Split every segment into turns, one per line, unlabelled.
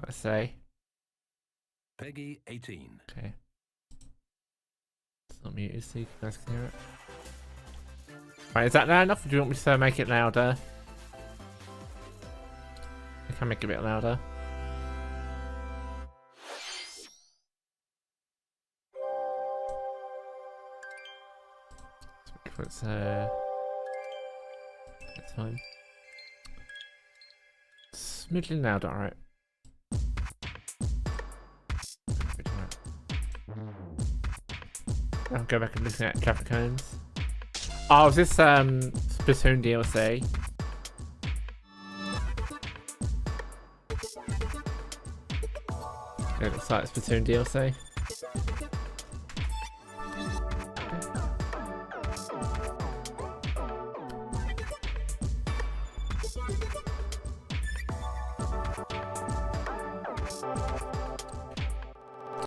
Let's say.
Peggy 18.
Okay. It's not muted so you guys can hear it. Right, is that loud enough or do you want me to make it louder? I can make it a bit louder. It's time. Smidgen louder, alright. I'll go back and listen at traffic cones. Oh, is this Splatoon DLC? It looks like Splatoon DLC.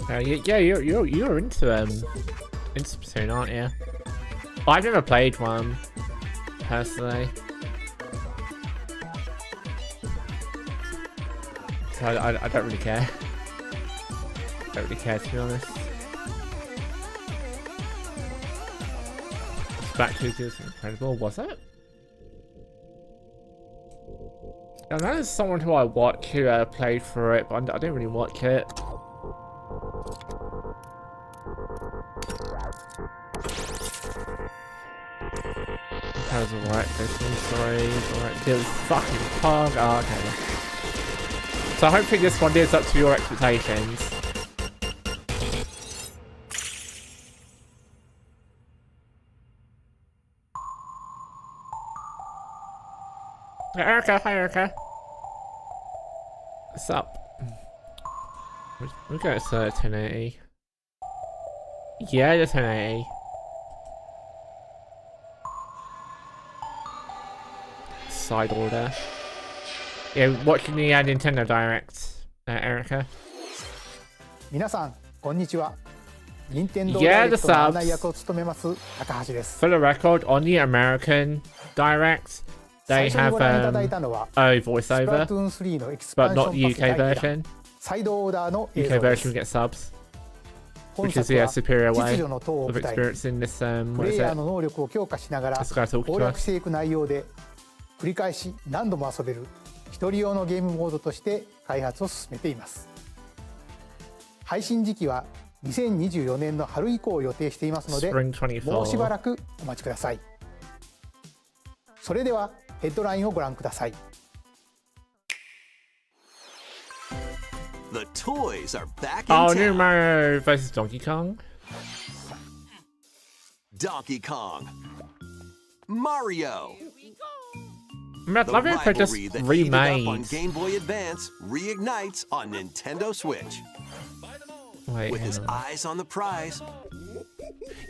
Yeah, you're into Splatoon, aren't you? Well, I've never played one personally, so I don't really care. I don't really care, to be honest. Back to is incredible, was it? I know there's someone who I watch who played for it, but I didn't really watch it. That was alright, this one, sorry, alright, it was fucking fun. Oh, okay. So hopefully this one lives up to your expectations. Erica, hi Erica. What's up? We go to 1080. Yeah, the 1080. Side order. Yeah, watching the Nintendo Direct, Erica.
皆さん、こんにちは。Nintendo
Yeah, the
Direct の案
subs.
内役を務めます高橋です。
For the record, on the American Direct, they
最初に
have
ご覧いただいたのは
a voiceover,
Splatoon 3のエキス
but
パンシ
not
ョ
the
ンパス
UK
第2弾
version.
サイドオーダーの映
UK
像で
version
す
will。get subs,
本
which is
作
yeah,
は
superior
秩
way
序の塔を
of
舞台に
experiencing this
プ
what
レ
is
イヤー
it?
の能力を強化しながら
This guy talking
攻
to
略
us.
していく内容で繰り返し何度も遊べる一人用のゲームモードとして開発を進めています。配信時期は2024年の春以降を予定していますので
Spring
もうしば
24.
らくお待ちください。それではヘッドラインをご覧ください。
The toys are back in
Oh, new
town.
Mario vs Donkey Kong.
Donkey Kong, Mario.
I'd
The
love it if they just
rivalry that heated up on
remade.
Game Boy Advance reignites on Nintendo Switch.
Wait,
With his
hang on.
eyes on the prize,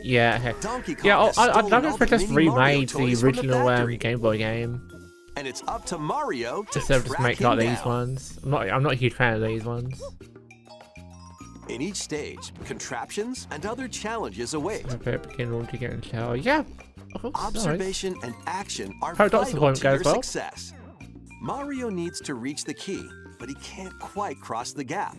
Yeah, okay.
Donkey Kong
Yeah,
has
I'd
stolen
love it
all
if they
the
just
mini Mario
remade the
toys from the
original
factory.
Game Boy game.
And it's up to Mario to
Instead of just
track
make
him
like these
down.
ones. I'm not a huge fan of these ones.
In each stage, contraptions and other challenges await.
A bit begin order to get into tower. Yeah. Of course, nice.
Observation and action are
Paradox
vital
deployment
to your
goes well.
success. Mario needs to reach the key, but he can't quite cross the gap.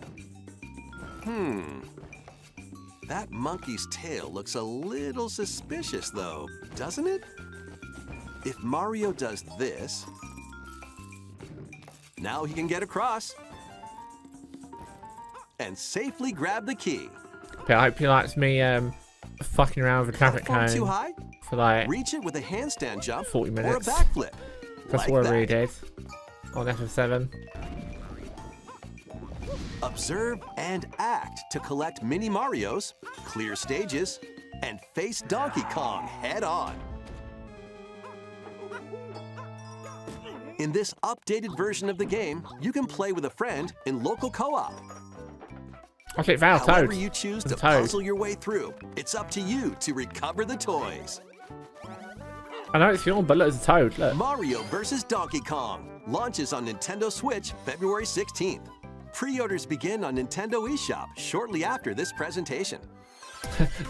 That monkey's tail looks a little suspicious though, doesn't it? If Mario does this, now he can get across and safely grab the key.
But I hope he likes me fucking around with a traffic
Platform too
cone
high?
for like
Reach it with a handstand jump
40
or a
minutes.
backflip.
That's
like
what I
that.
really did on FF7.
Observe and act to collect mini Marios, clear stages, and face Donkey Kong head on. In this updated version of the game, you can play with a friend in local co-op.
Okay, Val,
However
Toad.
you choose to
It's Toad.
puzzle your way through, it's up to you to recover the toys.
I know it's your but look, it's a Toad. Look.
Mario vs. Donkey Kong launches on Nintendo Switch February 16th. Pre-orders begin on Nintendo eShop shortly after this presentation.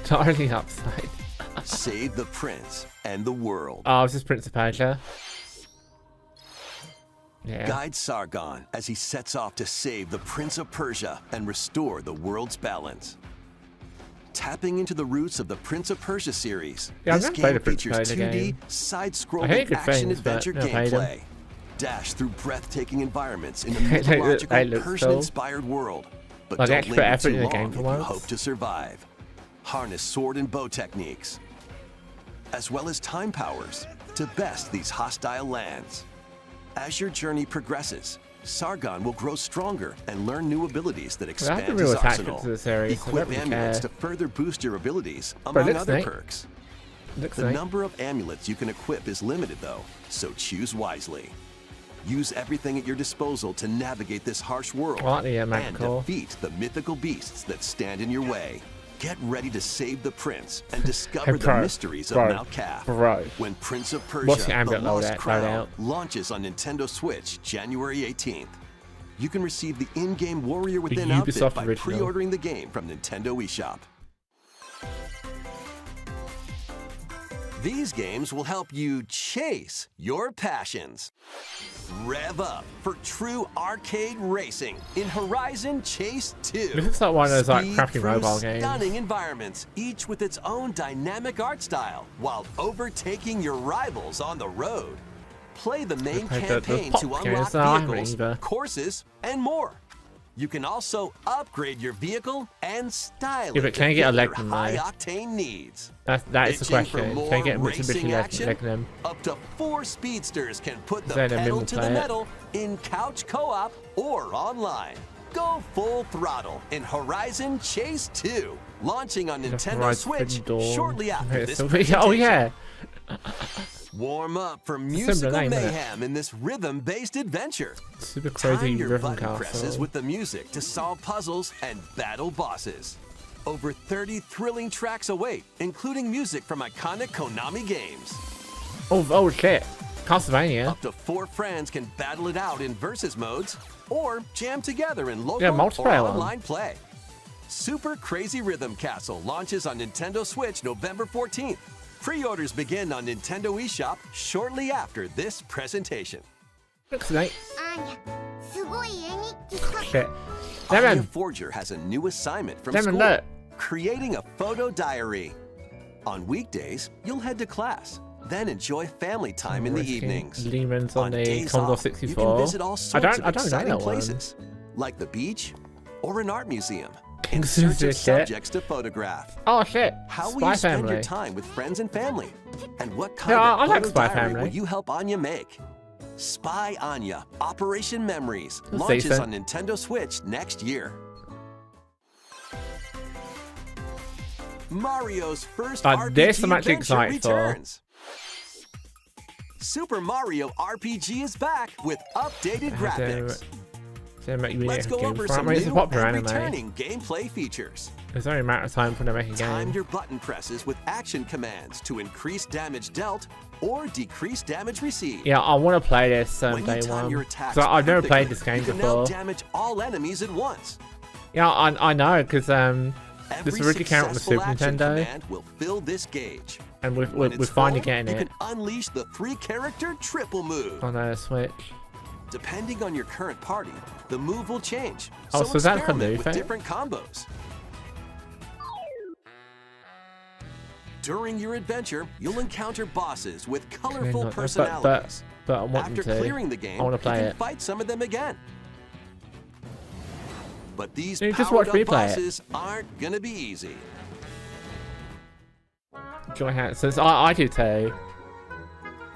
Totally upside.
Save the prince and the world.
Oh, this is Prince of Persia. Yeah.
Guide Sargon as he sets off to save the Prince of Persia and restore the world's balance. Tapping into the roots of the Prince of Persia series,
Yeah, I've
this
never played
game
a Prince of
features
Persia
2D,
game. I hear
side-scrolling
good things, but
action-adventure
never played 'em.
gameplay. Dash through breathtaking environments in a
They look
mythological,
cool.
Persian-inspired world. But
Like,
don't
actually put
linger
effort
too
in the
long
game
if
for
you
once.
hope to survive. Harness sword and bow techniques, as well as time powers, to best these hostile lands. As your journey progresses, Sargon will grow stronger and learn new abilities that
Well,
expand
that's a real
his
attachment
arsenal.
to the series. I
Equip
don't really
amulets
care.
to further boost your abilities,
But
among
looks
other
neat.
perks.
Looks
The
like.
number of amulets you can equip is limited though, so choose wisely. Use everything at your disposal to navigate this harsh world
I like the
and
magical.
defeat the mythical beasts that stand in your way. Get ready to save the prince and discover
Hey,
the
bro,
mysteries
bro,
of Mount Kaf.
bro.
When Prince of
What's
Persia,
the
The
ambient load
Lost
at-
Crown
loadout?
launches on Nintendo Switch January 18th. You can receive the in-game Warrior Within outfit
Ubisoft
by
original.
pre-ordering the game from Nintendo eShop. These games will help you chase your passions. Rev up for true arcade racing in Horizon Chase 2.
This is like one of those like
Speed
crappy
through
mobile games.
Stunning environments, each with its own dynamic art style, while overtaking your rivals on the road. Play the main
played the
campaign
pop
to
games.
unlock
No, I haven't
vehicles,
either.
courses, and more. You can also upgrade your vehicle and style
Yeah,
it
but
to
can I get a
fit your
Legnum, though?
high-octane needs.
That is the
Itching for
question.
more
Can I get a
racing
Mitsubishi
action?
Legnum?
Up to 4 speedsters can put the
Then a
pedal
minimal
to the
player.
metal in couch co-op or online. Go full throttle in Horizon Chase 2, launching on Nintendo
Horizon
Switch
Dawn.
shortly after
Okay,
this
so-
presentation.
oh yeah.
Warm up for
similar
musical
name, isn't it?
mayhem in this rhythm-based adventure.
Super
Time
crazy
your
rhythm
button presses
castle.
with the music to solve puzzles and battle bosses. Over 30 thrilling tracks await, including music from iconic Konami games.
Oh shit. Castlevania.
Up to 4 friends can battle it out in versus modes or jam together in local
Yeah,
or
multiplayer one.
online play. Super Crazy Rhythm Castle launches on Nintendo Switch November 14th. Pre-orders begin on Nintendo eShop shortly after this presentation.
Looks like
アーニャすごい絵日記書く
shit.
Anya
Lemon.
Forger has a new assignment from
Lemon,
school,
look.
creating a photo diary. On weekdays, you'll head to class, then enjoy family time in the evenings.
Demons on the
days
Commodore
off, you
64.
can visit all
I
sorts
don't
of
know
exciting
that one.
places, like the beach or an art museum, in
King's
search of
shit.
subjects to photograph.
Oh shit.
How will
Spy
you spend
Family.
your time with friends and family? And what kind
Yeah,
of
I like
photo
Spy
diary
Family.
will you help Anya make? Spy Anya Operation Memories
That's
launches
decent.
on Nintendo Switch next year. Mario's first
this
RPG
I'm actually
adventure
excited for.
returns. Super Mario RPG is back with updated graphics. Let's go over some
It's a
new
popular
and
anime.
returning gameplay features.
It's only a matter of time for them to make a
Time
game.
your button presses with action commands to increase damage dealt or decrease damage received.
Yeah, I want to play this
When you
day
time
one.
your attacks
So I've never played
perfectly,
this game
you can now
before.
damage all enemies at once.
Yeah, I know because
Every
this originally came out on the
successful
Super
action
Nintendo,
command will fill this gauge.
and
When
we're
it's
finally
full,
getting
you
it
can unleash the 3-character triple move.
on the Switch.
Depending on your current party, the move will change.
Oh, so that's a
experiment
new
with
thing?
different combos. During your adventure, you'll encounter bosses with colorful
not- but-
personalities.
But I want
After
them to.
clearing the game,
I want to
you
play
can
it.
fight some of them again. But these
You just watch me
powered-up
play it.
bosses aren't gonna be easy.
Joy Hansons. I do too.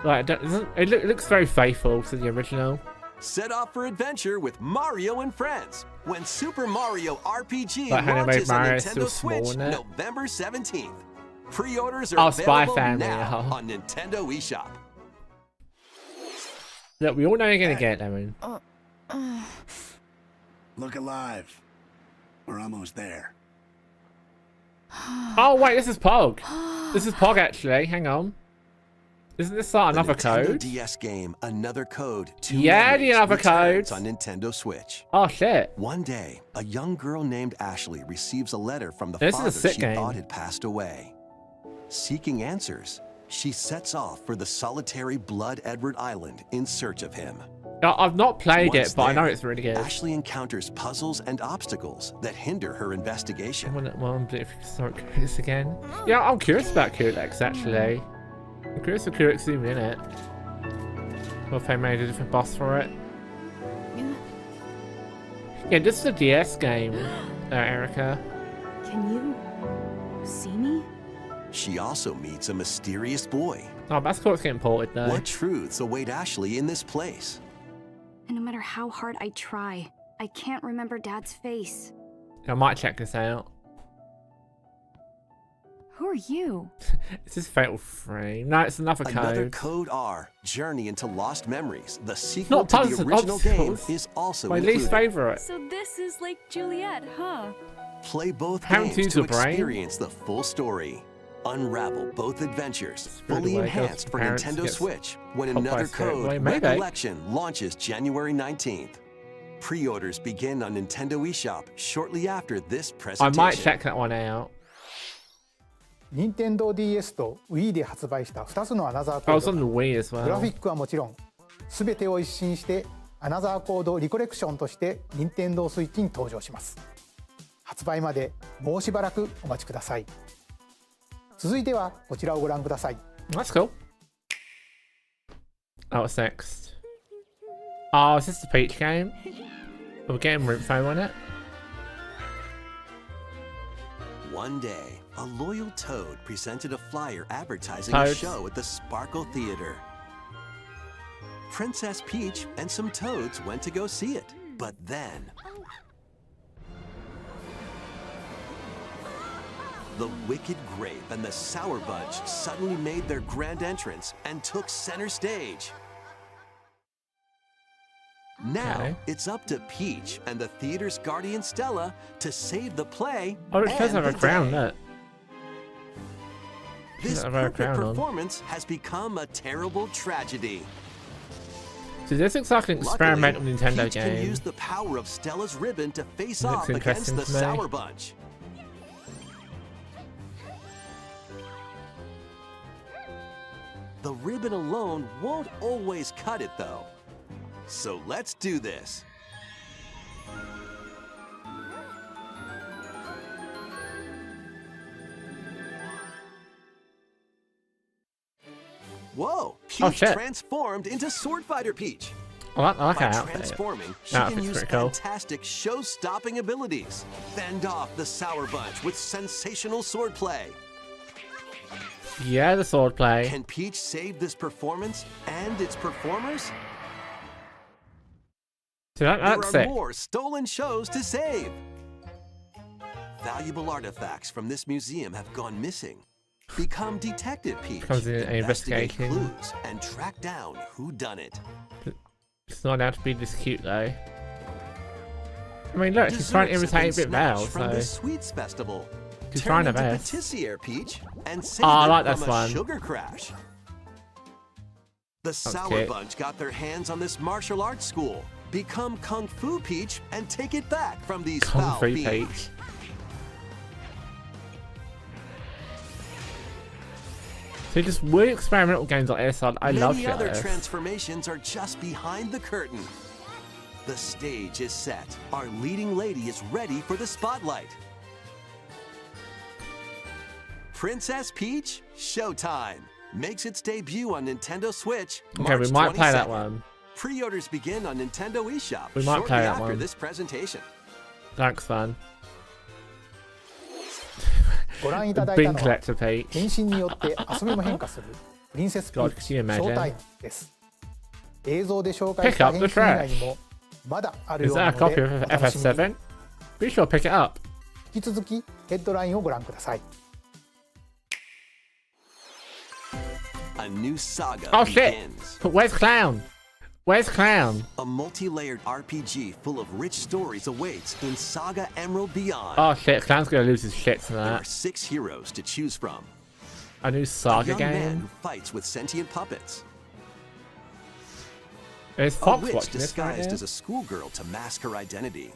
Like, it looks very faithful to the original.
Set off for adventure with Mario and Friends when Super Mario RPG
Like how they made
launches on
Mario
Nintendo
still small,
Switch
isn't it?
November 17th. Pre-orders are
Oh, Spy
available
Family,
now
oh.
on Nintendo eShop.
Look, we all know you're gonna get them.
Look alive. We're almost there.
Oh wait, this is Pog. This is Pog actually. Hang on. Isn't this like another
the Nintendo
code?
DS game, Another Code. 2
Yeah, the
Memories
Another
returns
Code.
on Nintendo Switch.
Oh shit.
One day, a young girl named Ashley receives a letter from the
This is a
father
sick
she
game.
thought had passed away. Seeking answers, she sets off for the solitary Blood Edward Island in search of him.
I've not played
Once
it, but I know
there,
it's really good.
Ashley encounters puzzles and obstacles that hinder her
I
investigation.
wonder if you can start Kulex again. Yeah, I'm curious about Kulex actually. I'm curious if Kulex is even in it. Or if they made a different boss for it. Yeah, this is a DS game, Erica.
Can you see me?
She also meets a mysterious boy.
Oh, that's cool. It's getting ported though.
What truths await Ashley in this place?
And no matter how hard I try, I can't remember Dad's face.
I might check this out.
Who are you?
Is this Fatal Frame? No, it's another
Another
code.
Code R, Journey into Lost Memories. The sequel
Not
to
tons
the
of
original game
obstacles.
is also
My
included.
least favorite.
So this is like Juliet, huh?
Play both
How to
games
use
to
your brain?
experience the full story. Unravel both adventures,
Spirited
fully
Away goes
enhanced
to
for
parents,
Nintendo
gets
Switch, when
helped by
another
Spirited
code,
Away. Maybe.
Recollection, launches January 19th. Pre-orders begin on Nintendo eShop shortly after this
I
presentation.
might check that one out.
任天堂 DS と Wii で発売した2つのアナザーコ
I
ー
was on
ド
the Wii as
グラフィ
well.
ックはもちろん全てを一新してアナザーコードリコレクションとして任天堂スイッチに登場します。発売までもうしばらくお待ちください。続いてはこちらをご覧ください。
That's cool. Oh, what's next? Oh, is this the Peach game? We're getting info on it.
One day, a loyal Toad presented a flyer advertising
Toads.
a show at the Sparkle Theater. Princess Peach and some Toads went to go see it, but then the Wicked Grape and the Sour Bunch suddenly made their grand entrance and took center stage. Now,
Okay.
it's up to Peach and the theater's guardian Stella to save the play.
Oh, it does
and
have a
the
crown,
day.
look.
This
does have a
perfect
crown on.
performance has become a terrible tragedy.
So this looks like an experimental
Luckily,
Nintendo
Peach can
game.
use the power of Stella's ribbon to face
Looks
off against
interesting
the
to me.
Sour Bunch. The ribbon alone won't always cut it, though. So let's do this. Whoa! Peach
shit.
transformed into Sword Fighter Peach.
I like
By
her outfit.
transforming, she
That
can
outfit's
use
pretty cool.
fantastic show-stopping abilities. Fend off the Sour Bunch with sensational swordplay.
Yeah, the swordplay.
Can Peach save this performance and its performers?
So that's
There are
sick.
more stolen shows to save. Valuable artifacts from this museum have gone missing. Become Detective Peach.
Becomes an
Investigate
investigating.
clues and track down who done it.
It's not allowed to be this cute though. I mean, look, she's trying to
Desserts have
imitate a
been
bit Val,
snatched from the
so
Sweets Festival.
she's
Turn
trying her
into
best.
Patissiere Peach and save
Oh, I
it
like
from
this
a
one.
sugar crash. The Sour
cute.
Bunch got their hands on this martial arts school. Become Kung Fu Peach and take it back from these
Kung
foul
Fu
fiends.
Peach. So just weird experimental games like this, I love
Many
shit
other
like this.
transformations are just behind the curtain. The stage is set. Our leading lady is ready for the spotlight. Princess Peach Showtime makes its debut on Nintendo Switch.
Okay, we
March
might play that
22nd.
one.
Pre-orders begin on Nintendo eShop
We might
shortly
play that
after
one.
this presentation.
Thanks, fun.
ご覧いただいた
Bin
のは
Collector Peach.
変身によって遊びも変化するプリンセスピー
God,
チ
can you
ショ
imagine?
ータイムです。映像で紹介し
Pick
た
up
変
the
身以外にもまだある
Is
ような
that a
の
copy
で
of
お楽しみに。
FF7? Be sure to pick it up.
引き続きヘッドラインをご覧ください。
A new saga
Oh shit!
begins.
But where's Clown? Where's Clown?
A multi-layered RPG full of rich stories awaits in Saga Emerald Beyond.
Oh shit, Clown's gonna lose his shit to
There are
that.
6 heroes to choose from.
A new
A
Saga
young man
game?
who fights with sentient puppets.
Is
A
Fox
witch
watching this right
disguised
now?
as a schoolgirl to mask her identity.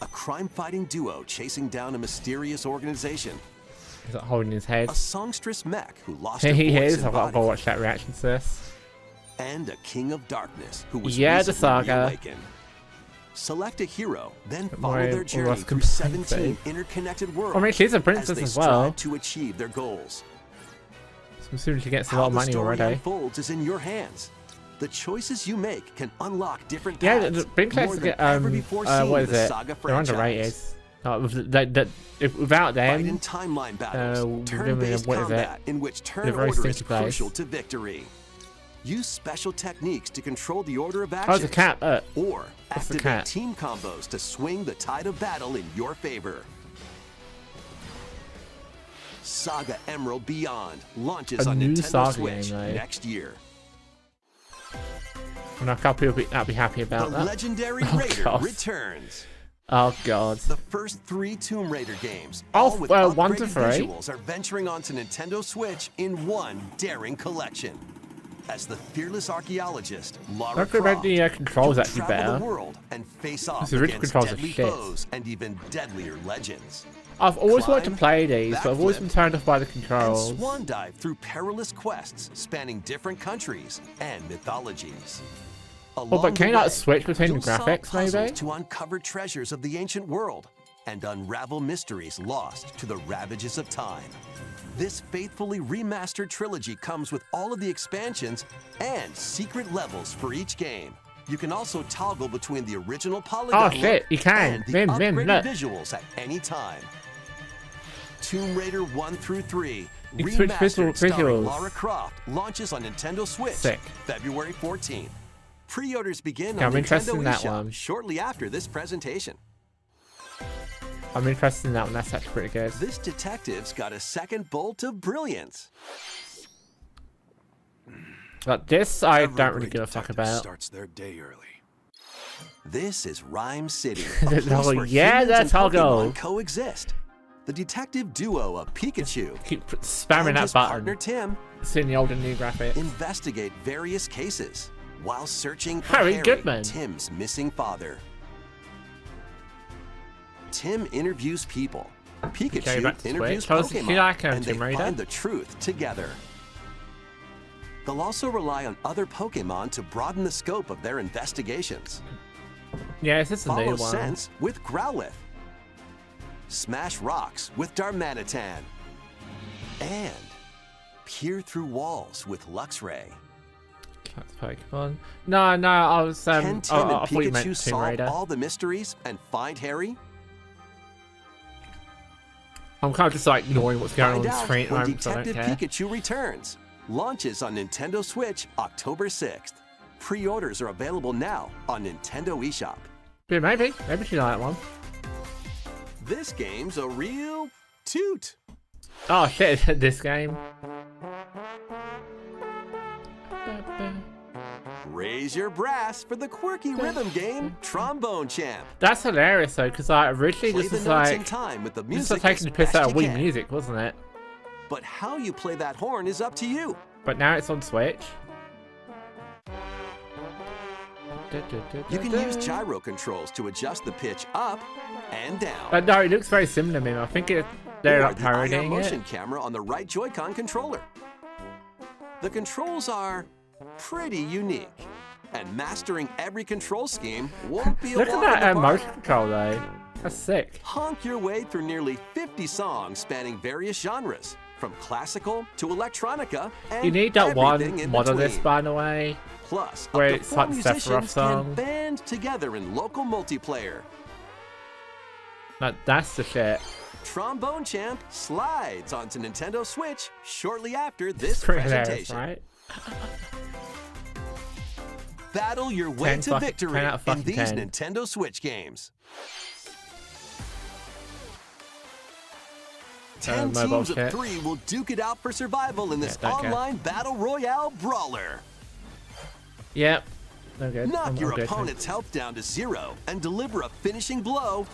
A crime-fighting duo chasing down a mysterious organization.
He's like holding his head.
A songstress mech who lost her
He
voice
is.
and
I've got to
body.
go watch that reaction to this.
and a king of darkness who was
Yeah, the
recently
saga.
reawakened. Select a hero, then follow
Why-
their
well,
journey
that's
through
completely
17 interconnected worlds.
I mean, she's a
as
princess
they
as well.
strive to achieve their goals.
So I'm assuming she gets a
How
lot of
the
money
story
already.
unfolds is in your hands. The choices you make can unlock different
Yeah,
paths.
the princess
more than
get
ever before seen
what
in
is
the
it?
Saga
They're underrated.
franchise.
Without
Fight in
them,
timeline battles,
within
turn-based
what is it?
combat in which turn
They're very
order is
stinky place.
crucial to victory. Use special techniques to control the order of
oh,
action.
it's a cat.
Or
What's the
activate
cat?
team combos to swing the tide of battle in your favor. Saga Emerald Beyond launches
A
on
new
Nintendo
Saga
Switch
game, though.
next year.
And a couple people that'd be happy
The
about that.
legendary
Oh,
Raider
God.
returns.
Oh god.
The first 3 Tomb Raider games,
Oh,
all with
1 to
upgraded
3?
visuals, are venturing onto Nintendo Switch in one daring collection. As the fearless archaeologist, Lara
Don't forget
Croft,
the controls
you
actually
travel
better.
the world and face off
The original
against
controls are
deadly
shit.
foes and even deadlier legends.
I've always wanted to
Climb,
play these, but I've always
backflip,
been turned off by the
And
controls.
swan dive through perilous quests spanning different countries and mythologies.
but
Along
can
the
you, like,
way,
switch between the
you'll solve
graphics, maybe?
puzzles to uncover treasures of the ancient world and unravel mysteries lost to the ravages of time. This faithfully remastered trilogy comes with all of the expansions and secret levels for each game. You can also toggle between the original polygon
Oh, shit,
look
you can.
and the
Vim,
upgraded
look.
visuals at any time. Tomb Raider 1 through 3,
You can switch
remastered starring
visuals.
Lara Croft, launches on Nintendo Switch
Sick.
February 14th. Pre-orders begin
Yeah,
on
I'm interested
Nintendo
in that
eShop
one.
shortly after this presentation.
I'm interested in that one. That's actually pretty good.
This detective's got a second bolt of brilliance.
But this, I
Every
don't really
great
give a fuck
detective
about.
Starts their day early.
This is Rhyme City,
The
a place
toggle,
where
yeah,
humans
that
and
toggle.
Pokemon coexist. The detective duo of Pikachu
Keep spamming
and
that
his partner
button.
Tim
Seeing the old and new graphics.
investigate various cases while searching for
Harry
Harry,
Goodman.
Tim's missing father. Tim interviews people.
Okay,
Pikachu
back to
interviews
Switch. How does he
Pokemon,
like
and they
Tomb Raider?
find the truth together. They'll also rely on other Pokemon to broaden the scope of their investigations.
Yeah, this is a
Follow
new one.
Sense with Growlithe. Smash Rocks with Darmanitan. And peer through walls with Luxray.
That's Pokemon. No, I was
Can Tim and
I thought you meant
Pikachu
Tomb
solve
Raider.
all the mysteries and find Harry?
I'm kind of just like ignoring what's going on
Find
the
out
screen at the
when
moment, so I don't
Detective
care.
Pikachu returns. Launches on Nintendo Switch October 6th. Pre-orders are available now on Nintendo eShop.
Yeah, maybe she like that one.
This game's a real toot.
Oh shit, this game.
Raise your brass for the quirky rhythm game Trombone Champ.
That's hilarious though, because I originally
Play
this
the
was
notes in
like
time with the
this
music
was taking
as
the piss
best
out of
you
Wii
can.
Music, wasn't it?
But how you play that horn is up to you.
But now it's on Switch.
You can use gyro controls to adjust the pitch up and down.
But no, it looks very similar to me. I think they're
Or
like
the IR
parodying
motion
it.
camera on the right Joy-Con controller. The controls are pretty unique, and mastering every control scheme won't be a
Look at
walk in the
that
park.
motion control though. That's sick.
Honk your way through nearly 50 songs spanning various genres, from classical to electronica and
You need that one
everything in
mod of this,
between.
by the way.
Plus,
where
up to
it's
4
like Sephiroth
musicians
song.
can band together in local multiplayer.
Like, that's the shit.
Trombone Champ slides onto Nintendo Switch shortly after this
Pretty hilarious,
presentation.
right?
Battle your way
10
to
fucking-
victory
10 out of
in
fucking
these
10.
Nintendo Switch games. 10
mobile
teams of
shit.
3 will duke it out for survival in this
Yeah, don't care.
online battle royale brawler.
Yep. No good.
Knock
I'm
your
good.
opponent's health down to 0 and deliver a finishing blow,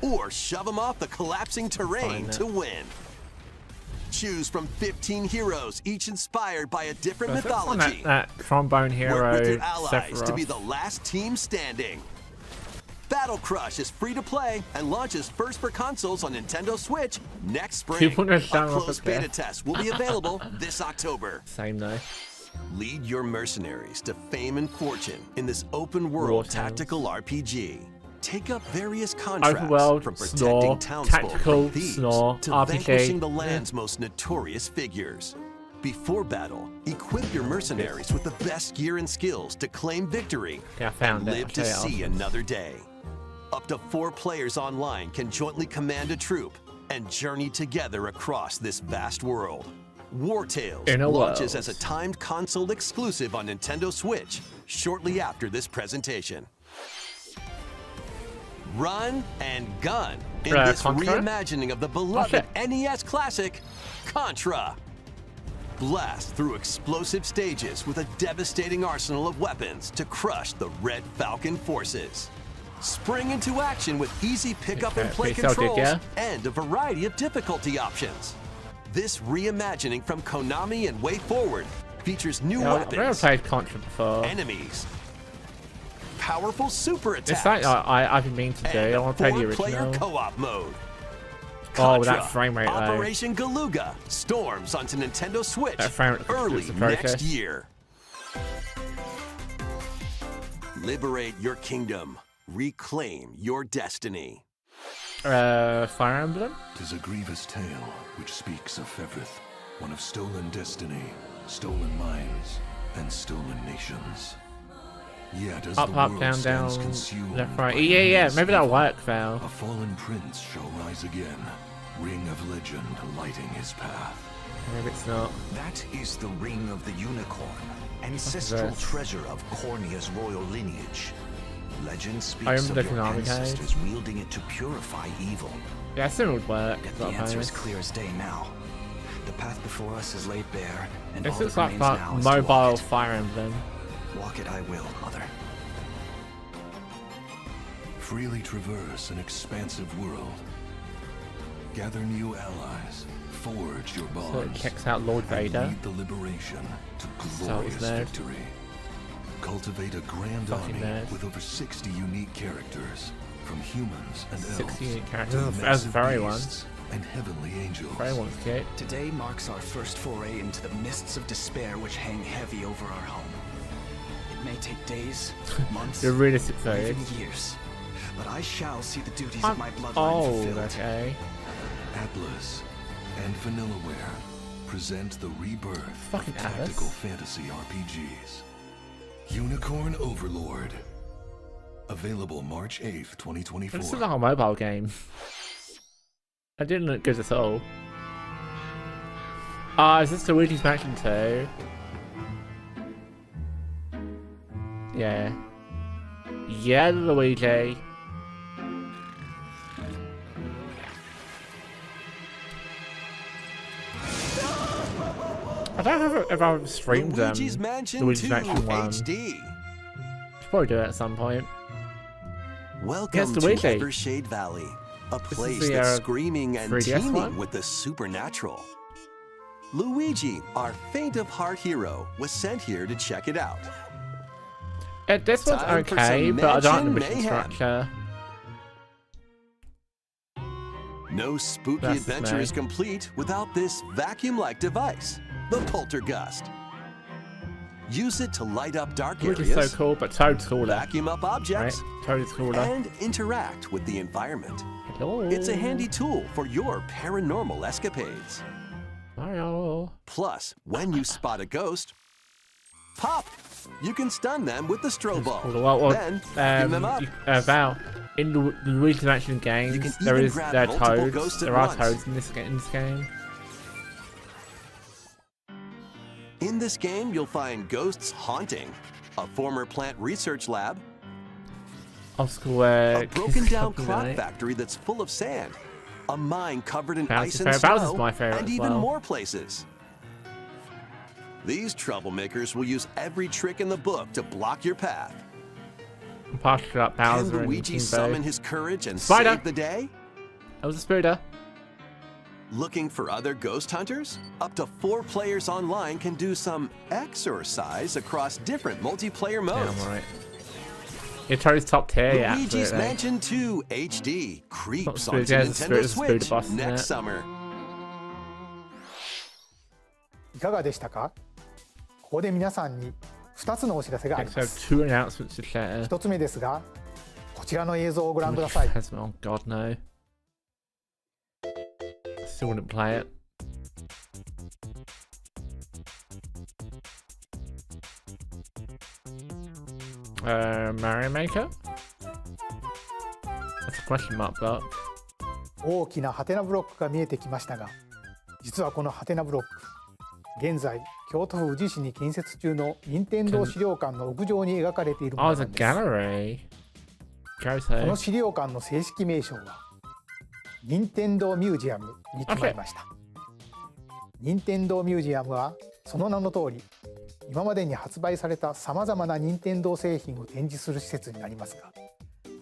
or shove them off the collapsing terrain
Fine,
to win. Choose from 15 heroes, each inspired by a different
Let's on
mythology.
that trombone hero
Work with your allies to be
Sephiroth.
the last team standing. Battle Crush is free to play and launches first for consoles on Nintendo Switch next spring.
People are
A
showing off
closed
the
beta
best.
test will be available this October.
Same though.
Lead your mercenaries to fame and fortune in this open-world
War Tales.
tactical RPG. Take up various contracts
Overworld,
from protecting
Snore,
townsfolk
Tactical,
from thieves
Snore,
to
RPG.
vanquishing the land's most notorious figures. Before battle, equip your mercenaries with the best gear and skills to claim victory
Okay, I found
and
it.
live
I'll
to
tell you
see
after.
another day. Up to 4 players online can jointly command a troop and journey together across this vast world. War Tales
Inner
launches
Worlds.
as a timed console exclusive on Nintendo Switch shortly after this presentation. Run and gun in this
Contra?
reimagining of the beloved
shit.
NES classic, Contra. Blast through explosive stages with a devastating arsenal of weapons to crush the Red Falcon forces. Spring into action with easy pickup and play
pretty solid,
controls
yeah.
and a variety of difficulty options. This reimagining from Konami and Way Forward features new
I've never
weapons,
played Contra before.
enemies, powerful super attacks,
It's something I've been meaning to do.
and
I
a
want to play the
4-player
original.
co-op mode.
Oh,
Contra,
that frame rate though.
Operation Galuga storms onto Nintendo Switch
That frame rate
early
is atrocious.
next year. Liberate your kingdom. Reclaim your destiny.
Fire Emblem?
'Tis a grievous tale which speaks of Fevrith, one of stolen destiny, stolen minds, and stolen nations. Yet as
Up,
the
up,
world
down,
stands
down,
consumed
left,
by
right. Yeah,
endless
maybe that'll
evil,
work, Val.
a fallen prince shall rise again, ring of legend lighting his path.
Maybe it's not.
That is the Ring of the Unicorn, ancestral
this?
treasure of Cornia's royal lineage. Legend
I
speaks
remember
of
the
your
Konami case.
ancestors wielding it to purify evil.
Yeah, it still would work.
Yet
It's
the
not
answer is
bonus.
clear as day now. The path before us is laid bare, and
This
all
looks
that
like
remains now is to walk
mobile
it.
Fire Emblem.
Walk it I will, Mother.
Freely traverse an expansive world. Gather new allies, forge your bonds,
So it checks out Lord
and
Vader.
lead the liberation to
Souls
glorious
nerd.
victory. Cultivate a grand
Fucking
army
nerd.
with over 60 unique characters, from humans and
60
elves
unique
to
characters. That's
massive
very one.
beasts and heavenly angels.
Very one's cute.
Today marks our first foray into the mists of despair which hang heavy over our home. It may take days, months,
The realistic
or
phase.
even years, but I shall see the duties
I'm
of my bloodline
old,
fulfilled.
okay.
Atlas and Vanillaware present the rebirth
Fucking
of
Atlas.
tactical fantasy RPGs. Unicorn Overlord. Available March 8th, 2024.
This is like a mobile game. That didn't look good at all. Is this Luigi's Mansion 2? Yeah. Yeah, Luigi. I don't know if I've streamed
Luigi's Mansion
Luigi's
2
Mansion 1.
HD.
Should probably do it at some point.
Welcome
Yes,
to
Luigi.
Evershade Valley, a
is
place
the,
that's screaming and
3DS
teeming
one?
with the supernatural. Luigi, our faint of heart hero, was sent here to check it out.
This one's
Time for
okay,
some
but I don't like the
mansion
mission
mayhem.
structure.
No spooky
That's
adventure
nice.
is complete without this vacuum-like device, the Poltergust. Use it to light up dark
Which is
areas,
so cool, but Toad's cooler.
vacuum up
Right?
objects,
Toad's cooler.
and interact with the environment.
Hello.
It's a handy tool for your paranormal escapades.
Mario.
Plus, when you spot a ghost, pop! You can stun them with the strobe ball.
Well,
Then, vacuum them up.
Val, in the Luigi's Mansion
You
games,
can
there
even
is
grab
there are
multiple
toads.
ghosts at
There are
once.
toads in this game.
In this game, you'll find ghosts haunting, a former plant research lab,
Obstacle
a broken down
something
clock
like-
factory that's full of sand, a mine covered in
Bowser's
ice and
favorite. Bowser's
snow,
my favorite
and
as
even
well.
more places. These troublemakers will use every trick in the book to block your path.
Partially up
Can
Bowser and
Luigi
King
summon
Boo.
his courage and
Spider.
save the day?
That was a spider.
Looking for other ghost hunters? Up to 4 players online can do some exercise across different multiplayer
Yeah,
modes.
I'm alright. Your Toad's top tier, yeah,
Luigi's
absolutely.
Mansion 2 HD creeps
Not
onto
Spirit, yeah, it's
Nintendo
Spirit
Switch
boss, isn't
next
it?
summer.
いかがでしたか？ここで皆さんに2つのお知らせがあり
So
ま
I have
す。
two announcements to share.
1つ目ですが、こちらの映像をご覧ください。
Oh god no. Still wouldn't play it. Mario Maker? That's a question mark block.
大きなハテナブロックが見えてきましたが、実はこのハテナブロック、現在京都府宇治市に建設中の任天堂資料館の屋上に描かれているも
Oh,
の
it's
な
a
んです。
gallery.
この
Goto.
資料館の正式名称は任天堂ミュージアムに決まりました。任天堂ミュージアムはその名の通り、今までに発売されたさまざまな任天堂製品を展示する施設になりますが、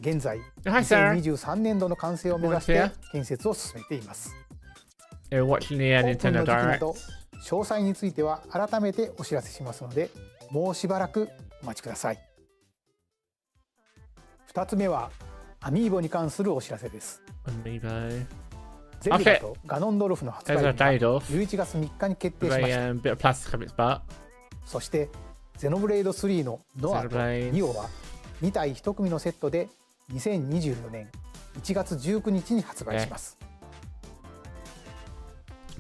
現在
Hi, Sarah.
2023年度の完成を目指して建設を進めています。
You're watching the
オープン
Nintendo
の時期な
Direct.
ど詳細については改めてお知らせしますので、もうしばらくお待ちください。2つ目はアミーボに関するお知らせです。
Amiibo.
ゼルダとガノンドルフの発売
There's
日
a
が
Daedalus.
11月3日に決定
With
しまし
a
た。
bit of plastic up its butt.
そしてゼノブレイド3のノアと
Xenoblade
ニオは2体1組のセットで2024年1月19日に発売します。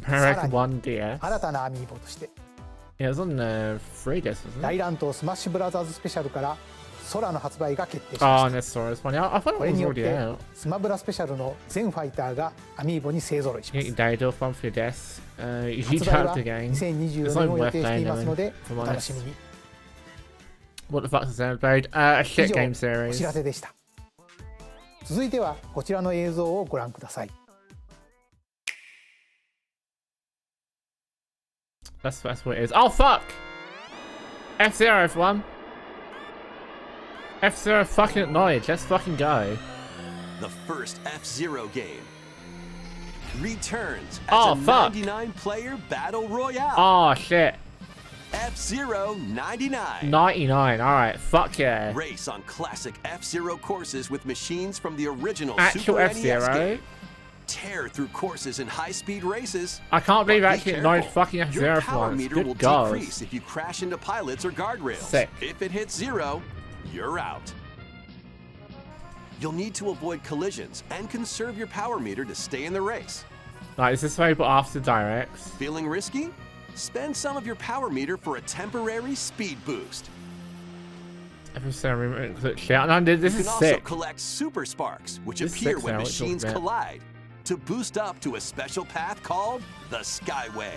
American 1DS.
新たなアミーボとして
Yeah, it was on the 3DS, wasn't it?
大乱闘スマッシュブラザーズスペシャルから空の発売が決定し
Oh,
ま
and
した。
Nesaurus one. I thought
こ
it
れ
was
によっ
already
て
out.
スマブラスペシャルの全ファイターがアミーボに勢ぞろいしま
You
す。
get your Daedalus one for your desk. You
発
keep
売
out
は
of the game.
2024年を予定していますのでお楽しみに。
What the fuck is Xenoblade? A
以
shit
上
game
お知
series.
らせでした。続いてはこちらの映像をご覧ください。
That's what it is. Oh fuck! F-Zero, everyone. F-Zero fucking acknowledge. Let's fucking go.
The first F-Zero game returns as
Oh,
a
fuck.
99-player battle royale.
Oh shit.
F-Zero 99.
99. Alright, fuck yeah.
Race on classic F-Zero courses with machines from the original
Actual
Super NES
F-Zero.
game. Tear through courses in high-speed races.
I can't believe
But
I
be
actually
careful.
acknowledged fucking
Your
F-Zero for
power
once.
meter will
Good God.
decrease if you crash into pilots or guardrails.
Sick.
If it hits 0, you're out. You'll need to avoid collisions and conserve your power meter to stay in the race.
Like, is this available after directs?
Feeling risky? Spend some of your power meter for a temporary speed boost.
F-Zero shit. No, this
You
is
can also
sick.
collect super sparks, which
This is
appear
sick
when
now, what you
machines
talking about?
collide, to boost up to a special path called the Skyway.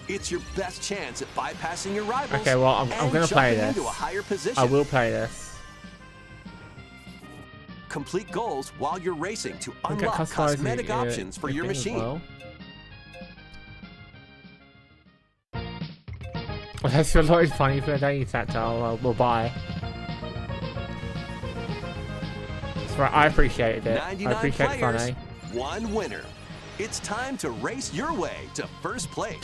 It's your best chance at bypassing your rivals.
Okay, well, I'm
and
gonna play
jumping
this.
into a higher position.
I will play this.
Complete goals while you're racing to
I'll get
unlock
customizing
cosmetic options for your
thing as
machine.
well. Well, that's your lot is funny for a day tactile. We'll buy. That's right. I appreciated it. I
99
appreciate the
players,
funny.
one winner. It's time to race your way to first place.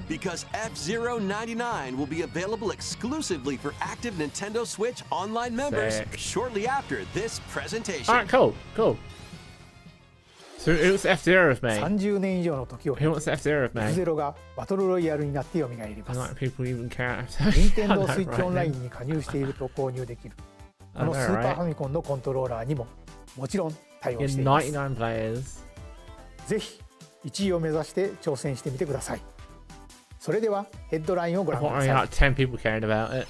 Because F-Zero 99 will be available exclusively for active Nintendo Switch online members
Sick.
shortly after this presentation.
Alright, cool, cool. So it was F-Zero of me.
30年以上の時を
Who wants F-Zero of
F
me?
ゼロがバトルロイヤルになって蘇りま
I
す。
like people even care.
任天堂
I know,
スイッチ
right,
オンライ
then.
ンに加入していると購入できるこ
I
の
know,
スーパー
right?
ファミコンのコントローラーにももちろん対応
In
しています。
99 players.
ぜひ1位を目指して挑戦してみてください。それではヘッドラインをご
I
覧く
thought
だ
only
さい。
like 10 people cared about it.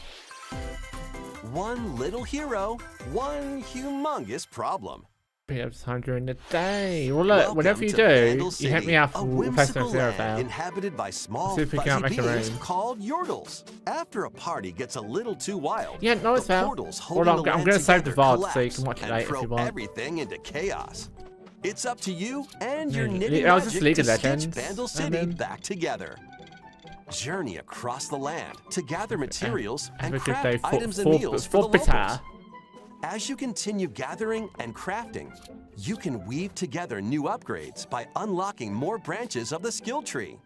One little hero, one humongous problem.
Be able to time during the day. Well, look,
Welcome
whatever you
to
do,
Vandal
you hit
City,
me up
a
with PlayStation
whimsical
0
land
fail.
inhabited by small
See if we
fuzzy
can't make it
beings
rain.
called Yordles. After a party gets a little too wild,
Yeah, no, it's
the
fair.
portals
Well,
holding
I'm
the land
gonna save the
together
VOD so you
collapse
can watch it
and
later if
throw
you want.
everything into chaos. It's up to you and your
Yeah,
knitting
I was just
magic
League
to
of
stitch
Legends,
Vandal
and
City
then-
back together. Journey across the land to gather materials
Have
and
a good
craft
day.
items and meals for the
For bitter.
locals. As you continue gathering and crafting, you can weave together new upgrades by unlocking more branches of the skill tree.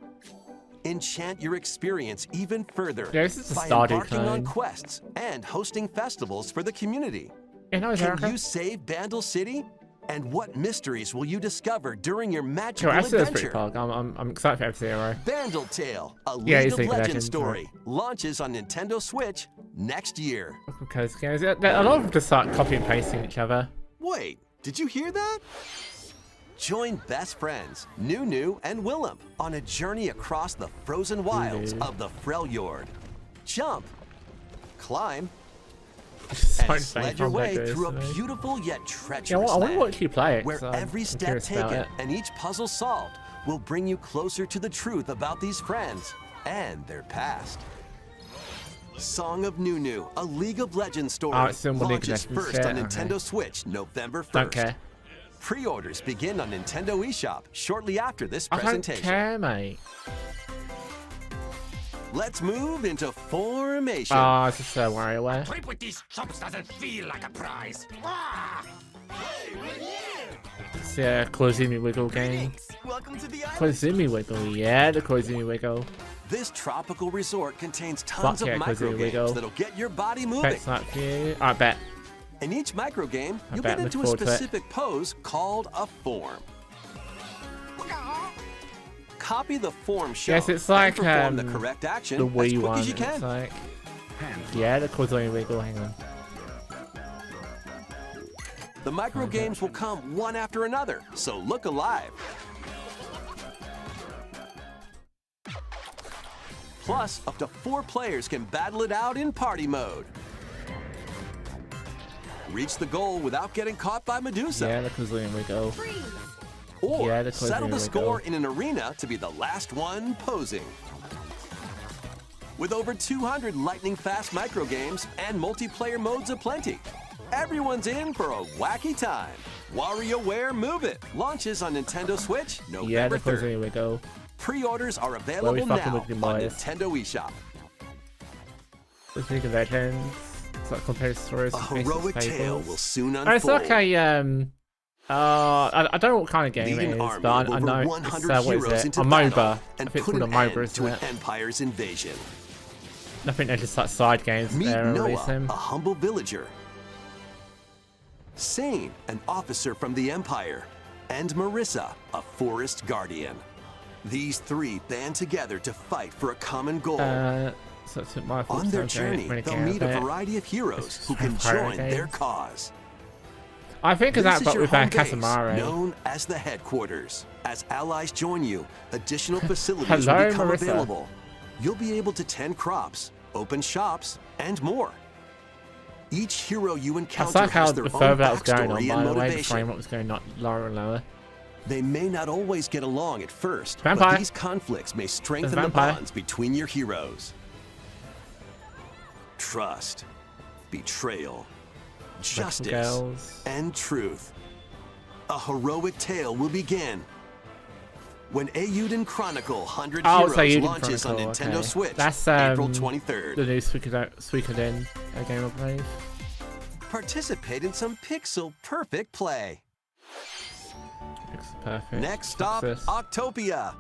Enchant your experience even further
Yeah, this is a
by
Stardew
embarking on
clone.
quests and hosting festivals for the community.
Yeah, no, it's
Can
Erica.
you save Vandal City? And what mysteries will you discover during your
Sure,
magical
F-Zero's pretty
adventure?
pog. I'm excited for F-Zero.
Bandle Tale, a
Yeah,
League
he's
of
League of
Legends
Legends,
story, launches on Nintendo Switch next year.
Because games, a lot of them just like copy and pasting each other.
Wait, did you hear that? Join best friends, Nunu and Willem, on a journey across the frozen wilds of the Freljord. Jump, climb, and sled your way through a beautiful yet treacherous
Yeah, I want to watch you play it.
where
so
every
I'm
step
curious about
taken
it.
and each puzzle solved will bring you closer to the truth about these friends and their past. Song of Nunu, a League of Legends story,
Oh, it's still League of
launches
Legends,
first
yeah,
on
okay.
Nintendo Switch November 1st.
Don't care.
Pre-orders begin on Nintendo eShop shortly after this
I don't
presentation.
care, mate.
Let's move into Formation.
Oh, it's just WarioWare.
Trip with these chumps doesn't feel like a prize.
It's a Koizumi Wiggle game.
Welcome to the
Koizumi Wiggle, yeah, the Koizumi Wiggle.
This tropical resort contains tons
Fuck yeah,
of micro
Koizumi Wiggle.
games that'll get your body moving.
Bet's not for you. I bet.
In each micro game,
I
you'll
bet,
get
look
into a
forward to it.
specific pose called a form. Copy the form shown
Yes, it's like
and perform the correct action
the
as
Wii
quick
one.
as you can.
It's like, yeah, the Koizumi Wiggle. Hang on.
The micro games will come one after another, so look alive. Plus, up to 4 players can battle it out in party mode. Reach the goal without getting caught by Medusa.
Yeah, the Koizumi Wiggle.
Or
Yeah, the
settle the
Koizumi
score
Wiggle.
in an arena to be the last one posing. With over 200 lightning-fast micro games and multiplayer modes aplenty, everyone's in for a wacky time. WarioWare Move It launches on Nintendo Switch
Yeah, the
November 3rd.
Koizumi Wiggle.
Pre-orders are
we
available
fucking
now
with you,
on
boys.
Nintendo eShop.
The League of Legends. It's like compared stories.
A
and basic
heroic tale
tables.
will soon
Oh,
unfold.
it's like a I don't know what kind of game
Lead
it
an
is,
army
but
of
I
over
know it's
100
what is
heroes
it?
into
A
battle
MOBA. I
and
think it's
put
called a
an
MOBA,
end
isn't
to an
it?
empire's invasion.
I think they're just like side games
Meet
there and release
Noah,
them.
a humble villager. Sane, an officer from the Empire. And Marissa, a forest guardian. These 3 band together to fight for a common goal.
So it's my fault,
On their
so I don't
journey,
really
they'll
care
meet a
about it.
variety of heroes
It's
who can
Empire
join their
games.
cause.
I think of
This
that,
is
but
your
with
home base,
Casamare.
known as the headquarters. As allies join you, additional facilities
Hello,
will become
Marissa.
available. You'll be able to tend crops, open shops, and more. Each hero you
I
encounter
like how
has their
the
own
further that was going on,
backstory
by
and
the way, the
motivation.
frame up was going not lower and lower.
They may not always get along at first,
Vampire.
but these conflicts may strengthen the
vampire.
bonds between your heroes. Trust, betrayal, justice,
girls.
and truth. A heroic tale will begin when Eiyuden Chronicle 100
Oh, it's
Heroes
Eiyuden
launches on
Chronicle,
Nintendo
okay.
Switch
That's,
April
the
23rd.
new Suikoden game, I believe.
Participate in some pixel-perfect play.
It's perfect.
Next stop,
Success.
Octopia.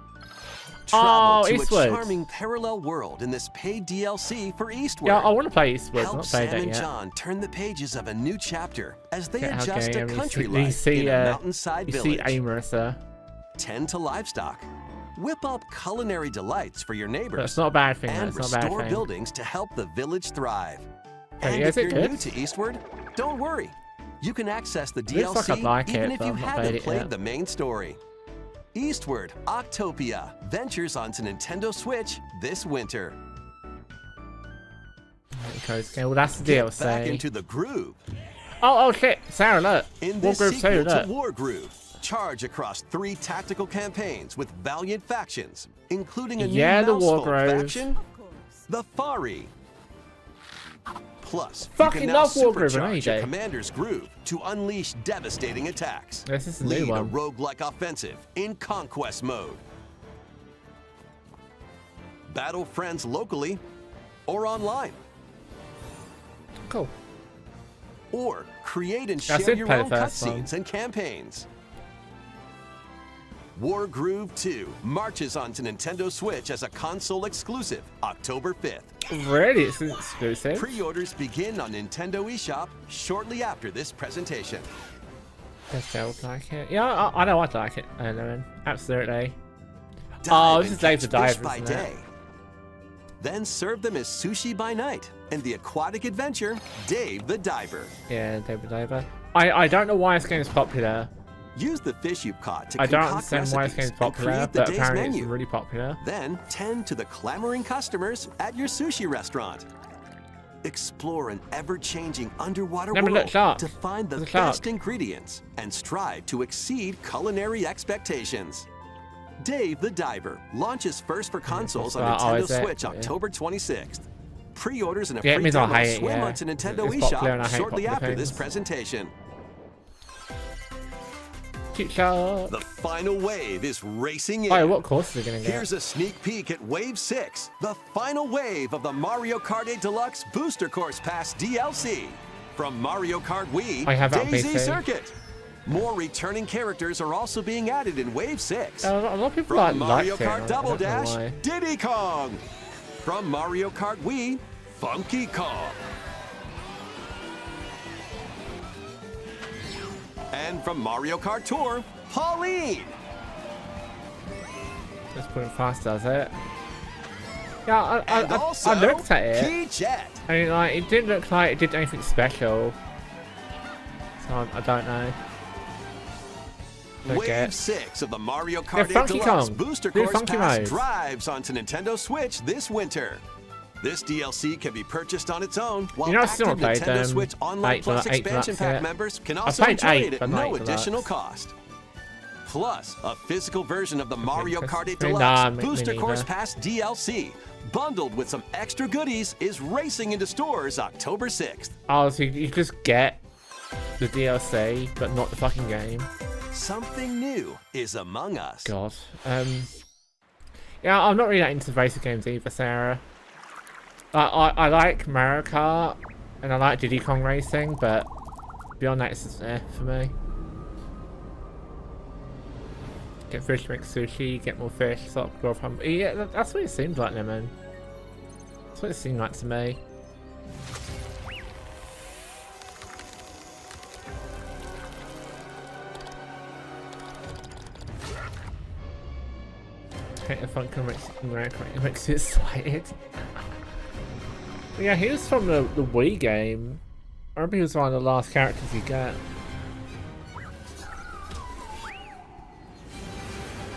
Oh,
Travel to
Eastward.
a charming parallel world in this paid DLC for Eastward.
Yeah, I want to play Eastward.
Help
Not played
Sam
that
and
yet.
John turn the pages of a new chapter as they
Get how
adjust to
game.
country
you
life
see,
in a mountainside
you
village.
see Marissa.
Tend to livestock. Whip up culinary delights for your neighbors.
That's not a bad thing.
And
That's not a bad
restore
thing.
buildings to help the village thrive.
Hey,
And
is
if
it
you're
good?
new to Eastward, don't worry. You can access the
Looks like
DLC
I'd like
even
it,
if
but
you
I've not
haven't
played it
played
yet.
the main story. Eastward, Octopia ventures onto Nintendo Switch this winter.
Okay, well that's the
Get back
DLC.
into the groove.
Oh shit, Sarah, look.
In
War
this
Group 2,
sequel to
look.
War Groove, charge across 3 tactical campaigns with valiant factions, including a
Yeah,
new
the
mousefolk
Wargroove.
faction, the Fari. Plus,
Fucking
you can now
love Wargroove,
supercharge
don't
your
you?
commander's groove to unleash devastating attacks.
This is a
Lead
new one.
a roguelike offensive in conquest mode. Battle friends locally or online.
Cool.
Or create and
I
share
did
your
play the
own
first one.
cutscenes and campaigns. War Groove 2 marches onto Nintendo Switch as a console exclusive October 5th.
Really, it's exclusive.
Pre-orders begin on Nintendo eShop shortly after this presentation.
This feels like it. Yeah, I know I'd like it, Lemon. Absolutely.
Dive
this
and
is Dave
catch
the
fish
Diver,
by
isn't
day.
it?
Then serve them as sushi by night in the aquatic adventure, Dave the Diver.
Yeah, David Diver. I don't know why this game is popular.
Use the fish you've caught to
I don't
concoct
understand why this
recipes
game is popular,
and create the
but
day's
apparently
menu.
it's really popular.
Then tend to the clamoring customers at your sushi restaurant. Explore an ever-changing underwater
Never look
world
sharp.
to find the
There's a shark.
best ingredients and strive to exceed culinary expectations. Dave the Diver launches first for consoles on
Oh,
Nintendo
is it?
Switch
Yeah.
October 26th. Pre-orders and a
Yeah, it
free
means I
demo
hate it,
swim
yeah.
onto Nintendo
It's popular and I
eShop
hate
shortly
popular
after this
things.
presentation.
Cute shark.
The final wave is racing in.
Oh, what course is it gonna get?
Here's a sneak peek at Wave 6, the final wave of the Mario Kart 8 Deluxe Booster Course Pass DLC. From Mario Kart Wii,
I have that on
Daisy
PC.
Circuit. More returning characters are also being added in Wave 6.
A lot of people
From
liked
Mario
it.
Kart
I
Double
don't know
Dash,
why.
Diddy Kong. From Mario Kart Wii, Funky Kong. And from Mario Kart Tour, Pauline.
Let's put it fast, does it? Yeah,
And also,
I looked at it.
Keyjet.
I mean, like, it didn't look like it did anything special. So I don't know. Okay.
Wave 6 of the Mario Kart 8
Funky
Deluxe
Kong.
Booster
Do
Course
Funky
Pass
mode.
drives onto Nintendo Switch this winter. This DLC can be purchased on its own, while
You know, I still
active
not played,
Nintendo Switch Online
8
Plus
Deluxe
expansion pack
yet.
members can
I've
also
played
enjoy
8,
it at
but not
no
8
additional
Deluxe.
cost. Plus, a physical version of the Mario Kart 8
Nah,
Deluxe
me
Booster Course
neither.
Pass DLC, bundled with some extra goodies, is racing into stores October 6th.
Oh, so you just get the DLC, but not the fucking game.
Something new is among us.
God. Yeah, I'm not really that into racing games either, Sarah. I like Mario Kart, and I like Diddy Kong Racing, but beyond that, it's just for me. Get fish, make sushi, get more fish, sort of grow from. Yeah, that's what it seemed like, Lemon. That's what it seemed like to me. Hate the fun makes you excited. Yeah, he was from the Wii game. I remember he was one of the last characters you get.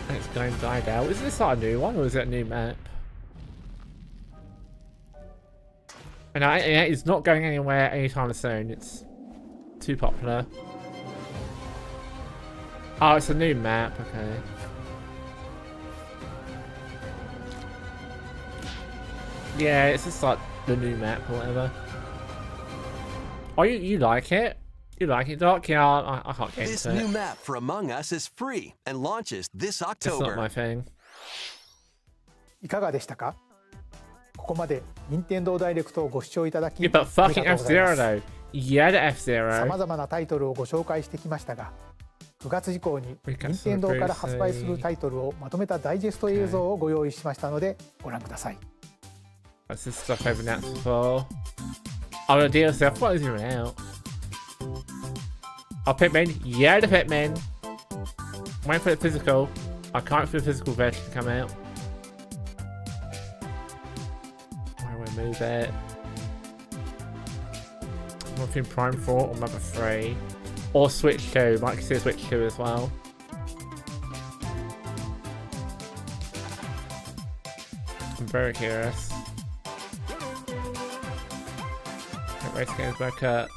It's going to die down. Is this not a new one or is it a new map? And it's not going anywhere anytime soon. It's too popular. Oh, it's a new map. Okay. Yeah, it's just like the new map or whatever. Oh, you like it? You like it, Doc? Yeah, I can't get
This
into
new
it.
map for Among Us is free and launches this
It's not
October.
my thing.
いかがでしたか？ここまで任天堂ダイレクトをご視聴いただき
Yeah, but
あり
fucking
がとうございま
F-Zero
す。
though. Yeah, the
さ
F-Zero.
まざまなタイトルをご紹介してきましたが、9月以降に
We can
任天堂から発売するタイトルをまとめたダイジェスト映像をご用意しましたのでご覧ください。
That's the stuff I've announced before. Oh, the DLC. I thought it was even out. Oh, Pikmin. Yeah, the Pikmin. I'm waiting for the physical. I can't wait for the physical version to come out. I will move it. Nothing Prime 4 or Mother 3. Or Switch 2. Might consider Switch 2 as well. I'm very curious. Race games back up.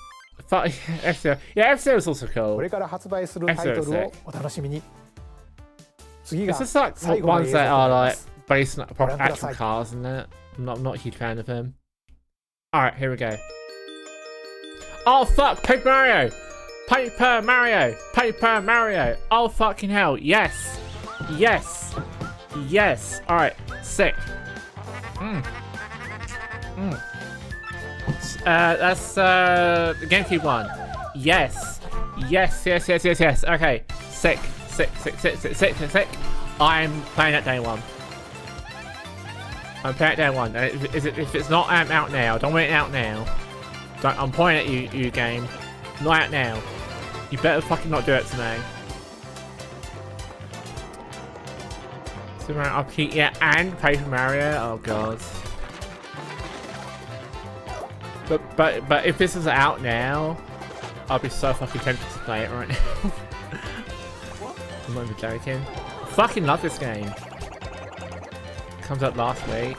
F-Zero. Yeah, F-Zero is also
こ
cool.
れから発売するタイトルをお楽しみに。次
It's
が
just like
最後の
ones
映像
that
とな
are
りま
like
す。
based on like, proper
Hold on,
actual
Kurosai.
cars and that. I'm not a huge fan of them. Alright, here we go. Oh fuck! Paper Mario! Paper Mario! Paper Mario! Oh fucking hell! Yes! Yes! Yes! Alright, sick. That's the GameCube one. Yes. Yes, yes, yes, yes, yes. Okay. Sick. Sick, sick, sick, sick, sick, sick, sick. I'm playing that day one. I'm playing it day one. If it's not out now, don't want it out now. I'm pointing at you game. Not out now. You better fucking not do it to me. Super Mario RPG, yeah, and Paper Mario. Oh god. But if this is out now, I'll be so fucking tempted to play it right now. I'm not even joking. Fucking love this game. Comes out last week.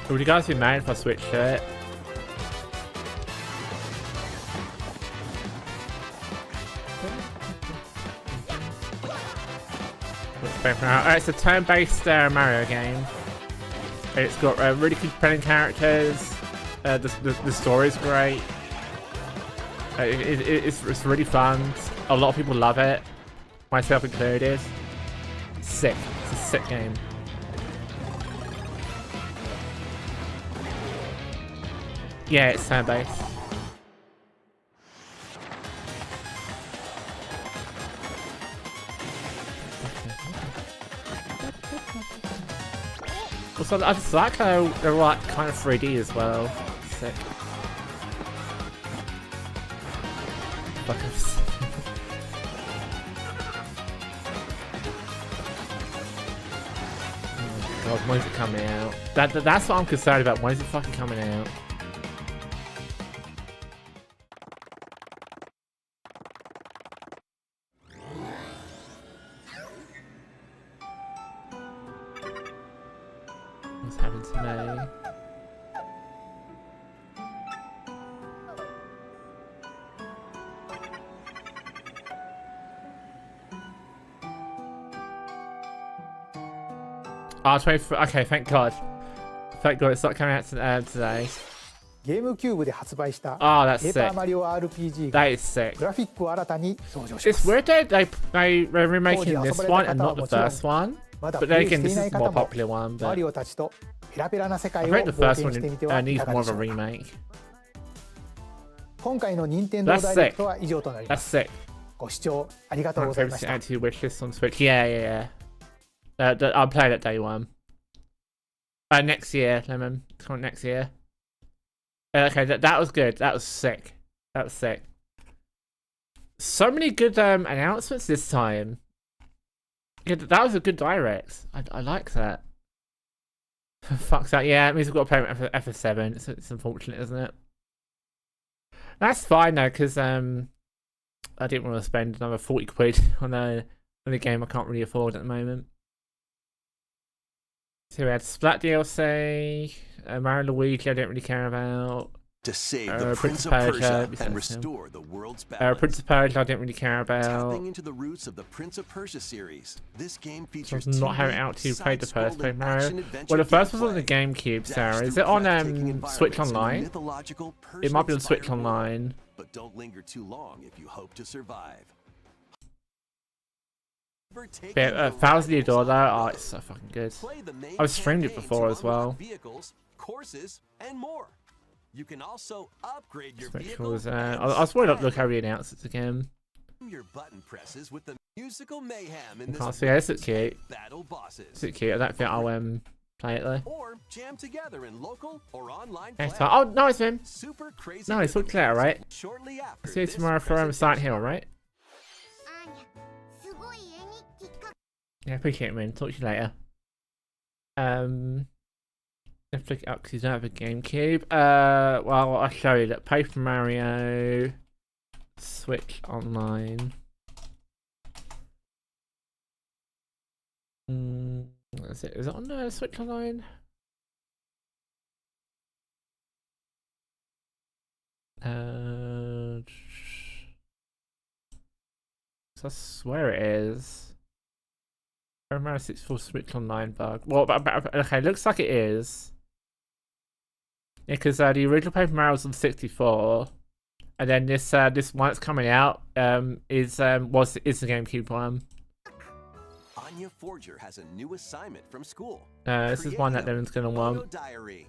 Would you guys be mad if I switched to it? It's a turn-based Mario game. It's got really compelling characters. The story's great. It's really fun. A lot of people love it, myself included. Sick. It's a sick game. Yeah, it's turn-based. Also, I just like how they're like kind of 3D as well. Sick. Fucking. Oh god, when is it coming out? That's what I'm concerned about. When is it fucking coming out? What's happened to me? Oh, 24. Okay, thank God. Thank God it's not coming out today.
ゲームキューブで発売した
Oh, that's
ペーパー
sick.
マリオ RPG
That
が
is sick.
グラフィックを新たに登場しま
It's
す。
weird that they're remaking this one and not the first one.
まだ
But
プ
then
レイし
again,
て
this
いな
is
い
the
方
more
も
popular one.
マ
But
リオたちとペラペラな世界
I
を
think the
冒
first
険してみて
one
はい
needs
かが
more
で
of
し
a
ょうか。
remake.
今回の任天堂
That's
ダイレクトは以上となりま
That's
す。
sick.
ご視聴ありがとうございました。
Add to your wish list on Switch. Yeah. I'll play that day one. Next year, Lemon. Come on, next year. Okay, that was good. That was sick. That was sick. So many good announcements this time. Yeah, that was a good direct. I like that. Fuck's that. Yeah, it means we've got to play with FF7. It's unfortunate, isn't it? That's fine though, because I didn't want to spend another 40 quid on a game I can't really afford at the moment. So we had Splat DLC, Mario Luigi I don't really care about.
To save the
Prince
Prince
of
of
Persia,
Persia and restore the world's
Prince
balance.
of Persia I don't really care about.
Tapping into the roots of the Prince of Persia series, this game
So
features
not having
2D,
out to played the first Paper
side-scrolling
Mario.
action-adventure
Well, the first was on the
gameplay.
GameCube, Sarah.
Dash
Is
through
it on
breathtaking
Switch
environments in a
Online?
mythological
It might be on Switch
Persian-inspired
Online.
world, but don't linger too long if you hope to survive.
Yeah, Thousand Year Door though, oh, it's so fucking good.
Play the main
I've streamed it
campaign
before
to
as well.
unlock vehicles, courses, and more. You can also upgrade your
Which
vehicle
was,
and
I was worried I'd look
spread
how we announce it again.
your button presses with the musical mayhem in
Oh,
this
so yeah, this looks cute.
battle bosses.
This looks cute. I don't think I'll play it though.
Or jam together in local or online
Next
play.
time. Oh, nice man.
Super crazy.
Nice, look clear, right?
Shortly after
See you
this
tomorrow for Silent Hill, right?
アーニャすごい絵日記か
Yeah, appreciate it, man. Talk to you later. Let's look it up because you don't have a GameCube. Well, I'll show you that Paper Mario Switch Online. Is it on Switch Online? So I swear it is. Paper Mario 64 Switch Online bug. Well, okay, looks like it is. Yeah, because the original Paper Mario was on 64, and then this one that's coming out is the GameCube one.
Anya Forger has a new assignment from school.
This is one that
Create a
Lemon's gonna
photo
want.
diary.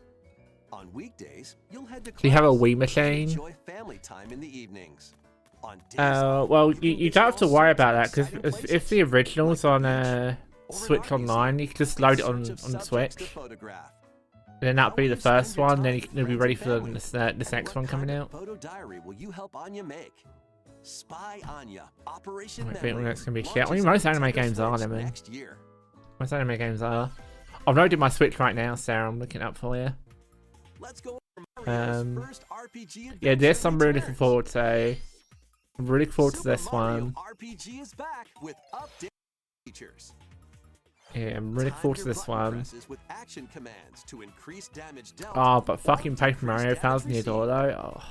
On weekdays, you'll head to
Do you have a
class
Wii
and
machine?
enjoy family time in the evenings. On days
Well,
off,
you don't have to worry about that because
exciting
if the original's on
Or in
Switch
our museum,
Online, you can just load it
search
on
of subjects to
Switch.
photograph.
then that'll be the first one. Then you'll be ready for this next one coming out.
Photo diary will you help Anya make? Spy Anya, Operation
I think
Memory.
that's gonna be shit. I mean, most anime games are, man.
Next year.
Most anime games are. I've loaded my Switch right now, Sarah. I'm looking up for you.
Let's go for Mario's
Um,
first RPG
Yeah, this
adventure
I'm really looking
returns.
forward to. I'm really looking forward to
Super
this
Mario
one.
RPG is back with updated features.
Yeah, I'm really looking forward to
Time your
this
button
one.
presses with action commands to increase damage dealt
Oh, but
or
fucking
to
Paper Mario
increase damage
1000 Year Door
received.
though. Oh,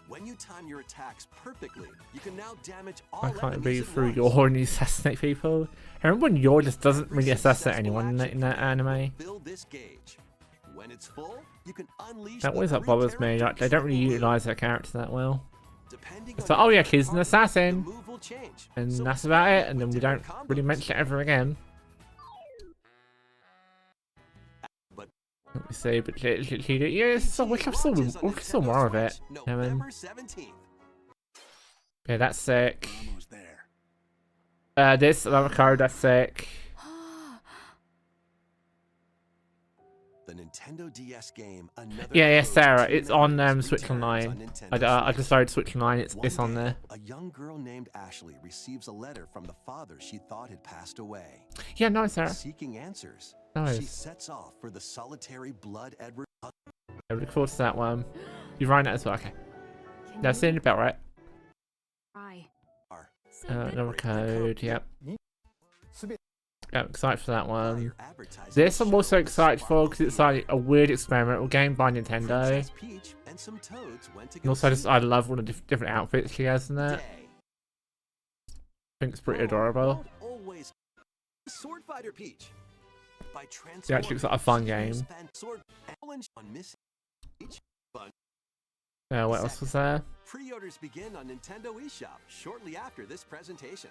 When you time your attacks perfectly, you can now damage all
why can't it
enemies
be
at
through
once.
Yor and you assassinate people? I remember when Yor just doesn't
Every
really assassinate
successful
anyone in
action
that
can
anime.
fill this gauge. When it's full, you can unleash
That
the
always that
three
bothers me. Like,
characters
they don't really
that will
utilize that character that well.
Depending
It's
on
like, oh
your
yeah, he's an
partner,
assassin,
the move will change.
and
So
that's
it's
about
perfect
it. And then
with
we don't
different
really
combos.
mention it ever again.
But
Let me see, but yeah, so we can still
launches on
still
Nintendo
more of it.
Switch
I mean,
November 17th.
yeah, that's sick.
Almost there.
This another code, that's sick.
The Nintendo DS game, Another
Yeah,
Code
Sarah,
Two
it's on
Memories
Switch
returns
Online.
on Nintendo
I
Switch.
just loaded Switch Online. It's
One
on
day,
there.
a young girl named Ashley receives a letter from the father she thought had passed away.
Yeah, no, Sarah.
Seeking answers,
Nice.
she sets off for the solitary Blood Edward.
I look forward to that one. You're right that as well. Okay.
Can
That's
you
in about right.
try?
Another code. Yep.
すべて
Yeah, excited for that one.
Advertising
This I'm also
shows
excited for because it's
Sparkle
like a weird experimental game by Nintendo.
Princess Peach and some toads went to
And
go
also,
see
just I love all the different outfits she has in that.
Day.
I think it's pretty
Oh,
adorable.
don't always Sword Fighter Peach. By
Yeah, actually, it's like a fun game.
Sword challenge on Miss Peach.
What else was there?
Pre-orders begin on Nintendo eShop shortly after this presentation.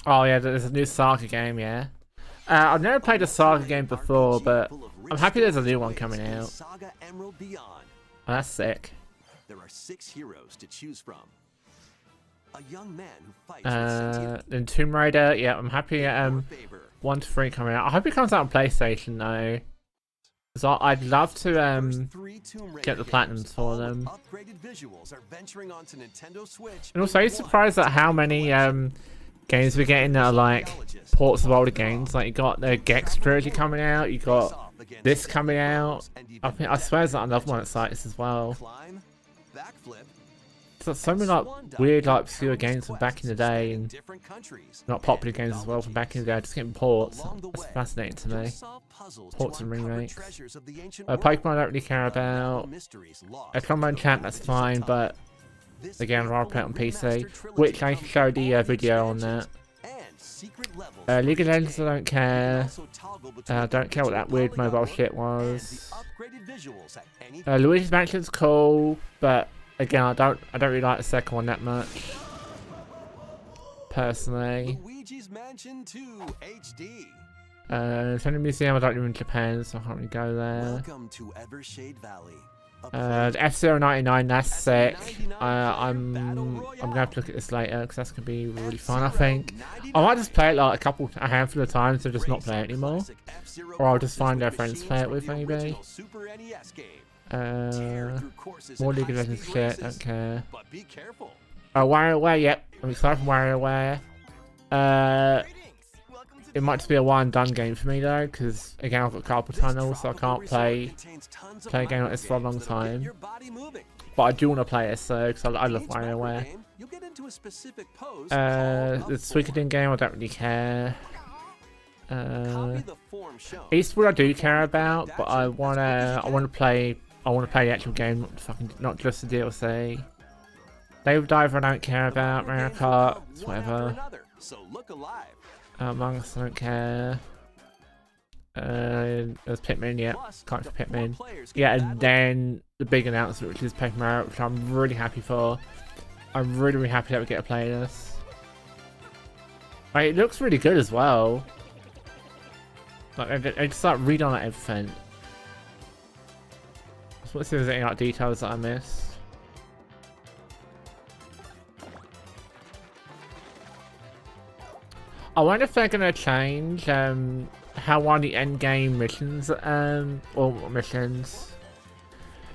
Oh yeah, there's a new Saga game. Yeah. I've never played a Saga game before, but I'm happy there's a new one coming out.
Saga Emerald Beyond.
Oh, that's sick.
There are 6 heroes to choose from. A young man who fights with sentient
Then Tomb Raider. Yeah, I'm happy.
your favor.
1 to 3 coming out. I hope it comes out on PlayStation though. So I'd love to
First 3 Tomb Raider
get the
games,
platinums for
all with
them.
Upgraded visuals are venturing onto Nintendo Switch.
And also, I'm surprised at how many games we're getting that are like ports of older games. Like you got the Gex trilogy coming out. You got this coming out. I swear there's another one at sites as well.
Climb, backflip,
So many like weird like obscure games from back in the day and
different countries.
not popular games as well from back in the day. Just getting ports.
Along the
That's
way,
fascinating to me.
you'll solve puzzles to
Ports and
uncover
remakes.
treasures of the ancient
Pokemon I
world.
don't really care about.
Mysteries lost
A Common
to
Champ,
the
that's
Legends of
fine,
Time.
but
This
again, I'd rather
faithful
play it on PC.
remastered trilogy
Which I
comes
showed
with
the
all
video on that.
expansions and secret levels
League of
for each
Legends I
game.
don't
You can
care.
also toggle between
I don't care what that weird
polygon
mobile
look
shit
and
was.
the upgraded visuals at any
Luigi's Mansion's cool, but again, I don't really like the second one that much. Personally.
Luigi's Mansion 2 HD.
Sony Museum, I don't live in Japan, so I can't really go there.
Welcome to Evershade Valley. A
The
place
F-Zero 99, that's sick.
SF99
I'm
Battle
gonna have to look at this later because that's gonna be really fun. I
F-Zero
think
99.
I might just play it like a handful of times and just not play it anymore.
Classic F-Zero
Or I'll just
courses
find
with
our friends to
machines
play it
from
with,
the
maybe.
original Super NES game. Tear
Uh,
through courses
more
in
League of Legends
high-speed
shit,
races,
don't care.
But be careful.
WarioWare, yep. I'm excited for WarioWare. It might just be a one done game for me though, because again I've got carpal tunnel, so I can't play a game like this for a long time. But I do want to play it, so because I love WarioWare. The Suikoden game I don't really care. Eastwood I do care about, but I wanna play the actual game, not just the DLC. Dave Diver I don't care about. Mario Kart, it's whatever. Among Us I don't care. There's Pikmin, yeah, can't for Pikmin. Yeah, and then the big announcement, which is Paper Mario, which I'm really happy for. I'm really happy that we get to play this. Like, it looks really good as well. Like, I just like read on everything. Just want to see if there's any like details that I missed. I wonder if they're gonna change how are the end game missions, or missions.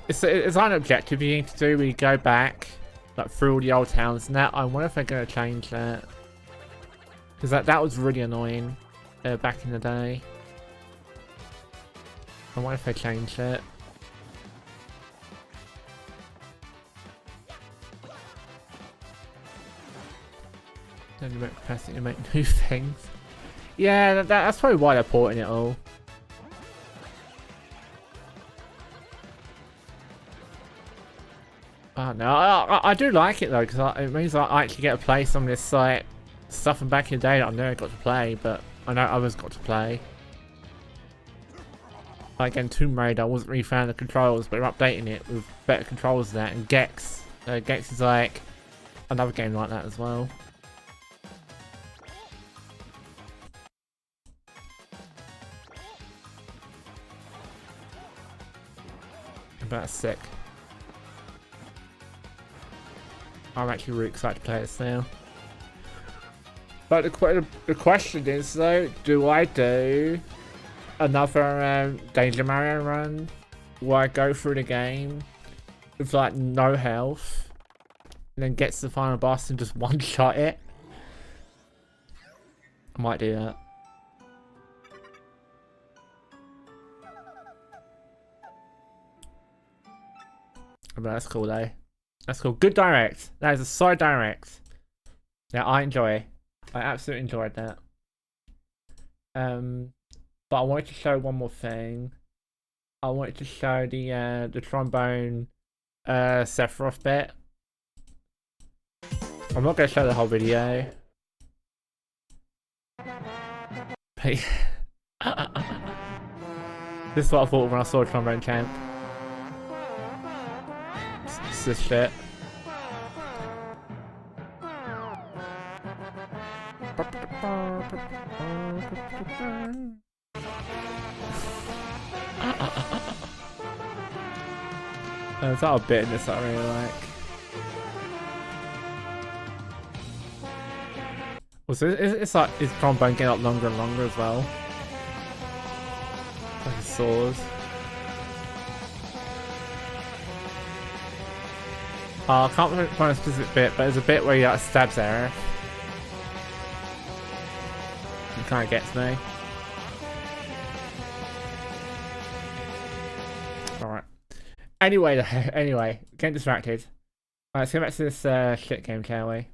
It's like an objective you need to do where you go back, like, through all the old towns and that. I wonder if they're going to change that. Because that was really annoying back in the day. I wonder if they changed it. Then you make capacity to make new things. Yeah, that's probably why they're porting it all. Oh no, I do like it though, because it means I actually get to play some of this like stuff from back in the day that I never got to play, but I know others got to play. Like again, Tomb Raider, I wasn't really a fan of the controls, but they're updating it with better controls than that. And Gex, Gex is like another game like that as well. But that's sick. I'm actually really excited to play this now. But the question is though, do I do another Danger Mario run where I go through the game with like no health and then get to the final boss and just one-shot it? I might do that. But that's cool though. That's cool. Good direct. That is a solid direct. Yeah, I enjoy. I absolutely enjoyed that. But I wanted to show one more thing. I wanted to show the trombone Sephiroth bit. I'm not gonna show the whole video. But this is what I thought when I saw Trombone Champ. It's this shit. There's not a bit in this I really like. Also, it's like his trombone getting up longer and longer as well. Like his saws. I can't find a specific bit, but there's a bit where he like stabs Aerith. It kind of gets me. Alright. Anyway, getting distracted. Alright, let's go back to this shit game, shall we?